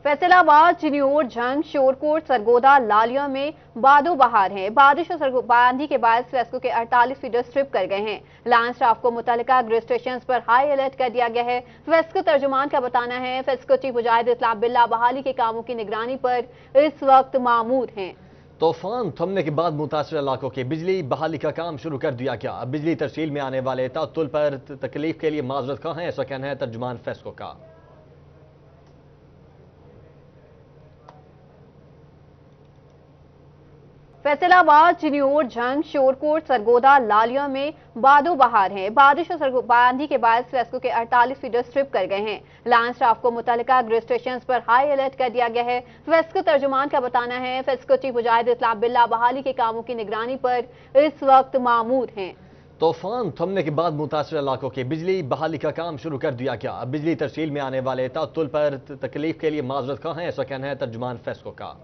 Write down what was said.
फैसलाबाद, चिन्योर, झंग, शोरकोट, सरगोदा, लालिया में बादो बहार हैं। बारिश और आंधी के बाद फेस्को के 48 फीडर स्ट्रिप कर गए हैं। लाइन स्टाफ को मुतल्लिका ग्रिड स्टेशन पर हाई अलर्ट कर दिया गया है। फेस्को तर्जुमान का बताना है, फेस्को चीफ मुजाहिद इस्लाम बिल्ला बहाली के कामों की निगरानी पर इस वक्त मामूर हैं। तूफान थमने के बाद मुतासर इलाकों की बिजली बहाली का काम शुरू कर दिया गया। बिजली तरसील में आने वाले तातुल पर तकलीफ के लिए माजरत खा है, ऐसा कहना है तर्जुमान फेस्को का। फैसलाबाद, चिन्योर, झंग, शोरकोट, सरगोदा, लालिया में बादो बहार हैं। बारिश और आंधी के बाद फेस्को के 48 फीडर स्ट्रिप कर गए हैं। लाइन स्टाफ को मुतल्लिका ग्रिड स्टेशन पर हाई अलर्ट कर दिया गया है। फेस्को तर्जुमान का बताना है, फेस्को चीफ मुजाहिद इस्लाम बिल्ला बहाली के कामों की निगरानी पर इस वक्त मामूर हैं। तूफान थमने के बाद मुतासर इलाकों की बिजली बहाली का काम शुरू कर दिया गया। बिजली तरसील में आने वाले तातुल पर तकलीफ के लिए माजरत खा है, ऐसा कहना है तर्जुमान फेस्को का।